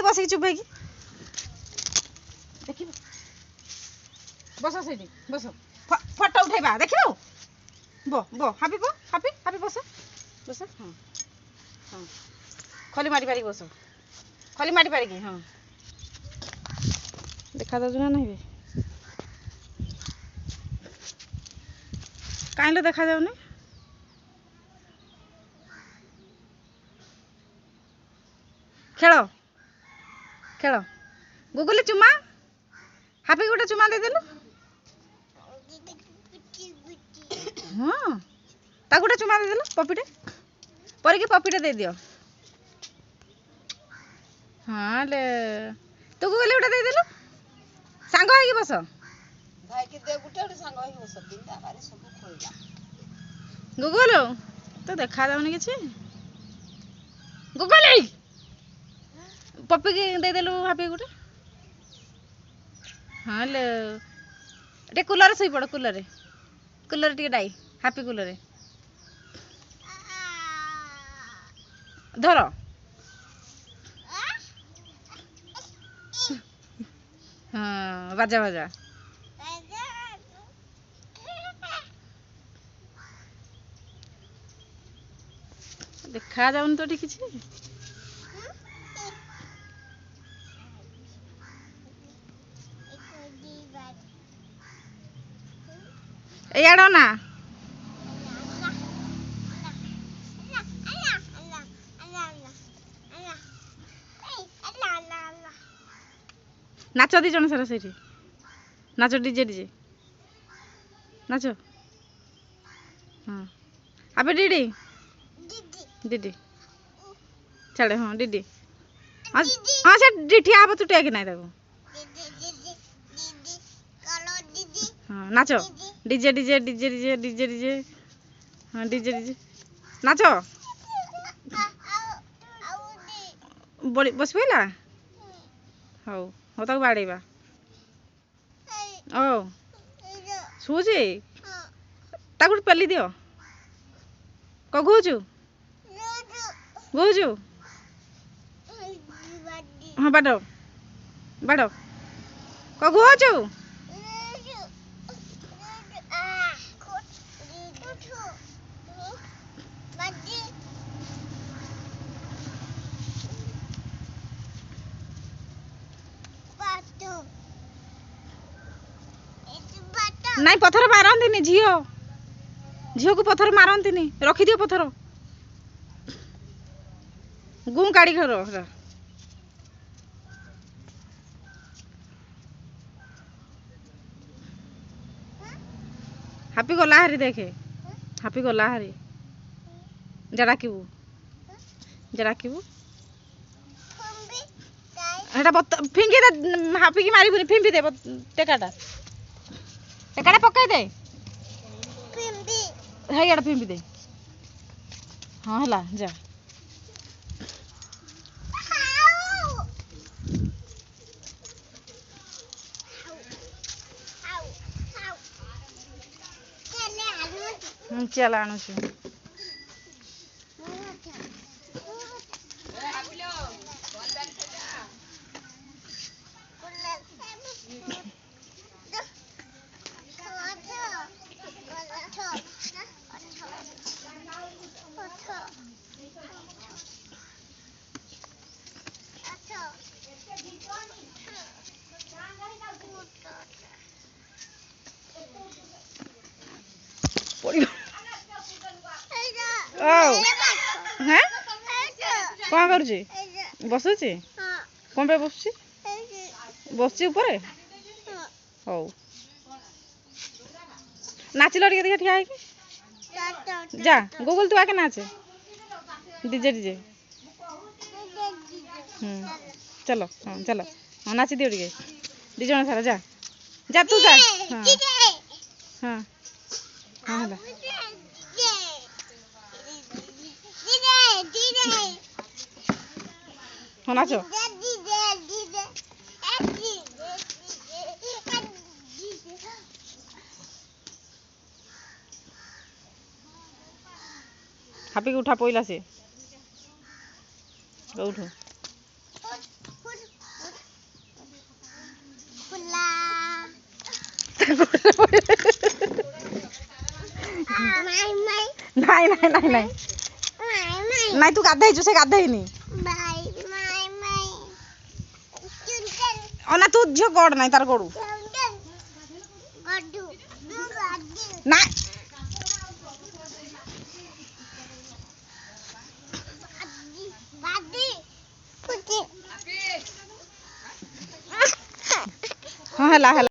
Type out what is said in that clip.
बस चुप है देख बस से बस फोटो उठेबा देख बो बो हापी बस बस हाँ हाँ खली मारी पारिक बस खली मारी पारिक हाँ देखा जाऊँ ना नहीं कहीं देखा जाऊनी खेल खेल गुगुली चुमा हापी गोटे चुमा देदेलु हाँ ता गोटे चुमा देदेलु पपीटे परिकी पपीटे दे दियो हाँ ले तू गुगुली गोटे देदेलु सांग है बस भाई के दे गुटे सांग है बस बिंदा मारे सब खोइला गुगुलु तो देखा जाउनी किछि गुगुली पप्पी के दे देलु हापी गोटे हाँ ले टे कूलर सोई पड़ कूलर टे डाई हापी कूलर धर हाँ बाजा बाजा देखा जाउन तो ठीक किछि याड़ ना नाच दी जन सारा से नाच डीजे डीजे नाच हाँ अबे दीदी दीदी चले हाँ दीदी हाँ से डिठिया आप तू टेक ना हाँ नाच DJ DJ DJ DJ DJ DJ हाँ डीजे डीजे नाच बड़ी बस पड़ा हौ हो तक बाड़ेबा ओ शुचे ताकू पेली दियो कघुचु घुचु हाँ बाड़ बाड़ कघुचु नहीं पत्थर मारती झीओ झीओ को पत्थर मारती रखी दियो पत्थर गु काढ़ी घर हापी गला हारी देखे हापी गला हारी जड़ाकबू जड़ाकबू फिंगी दे हापी की मारी फिंबी दे टेकाटा टेकाटा पकई दे है फिंबी दे हाँ है जा चल आणु कौन कर बसुची कौन पे बसुची बसची ऊपर हौ नाचिल टे ठिया है जा गूगल तू आके नाचे डीजे डीजे चलो हाँ चलो हाँ नाची दियो टे दीज सारा जा जा तू जा हाँ हाँ हाँ हाँ नाचो हापी के उठा पइला से उठो ନାଇଁ ନାଇଁ ନାଇଁ ନାଇଁ ନାଇଁ ତୁ ଗାଧେଇଛୁ ସେ ଗାଧେଇନି ନା ତୁ ଝିଅ ଗଡ ନାଇଁ ତାର ଗଡୁ ନା ହଁ ହେଲା ହେଲା।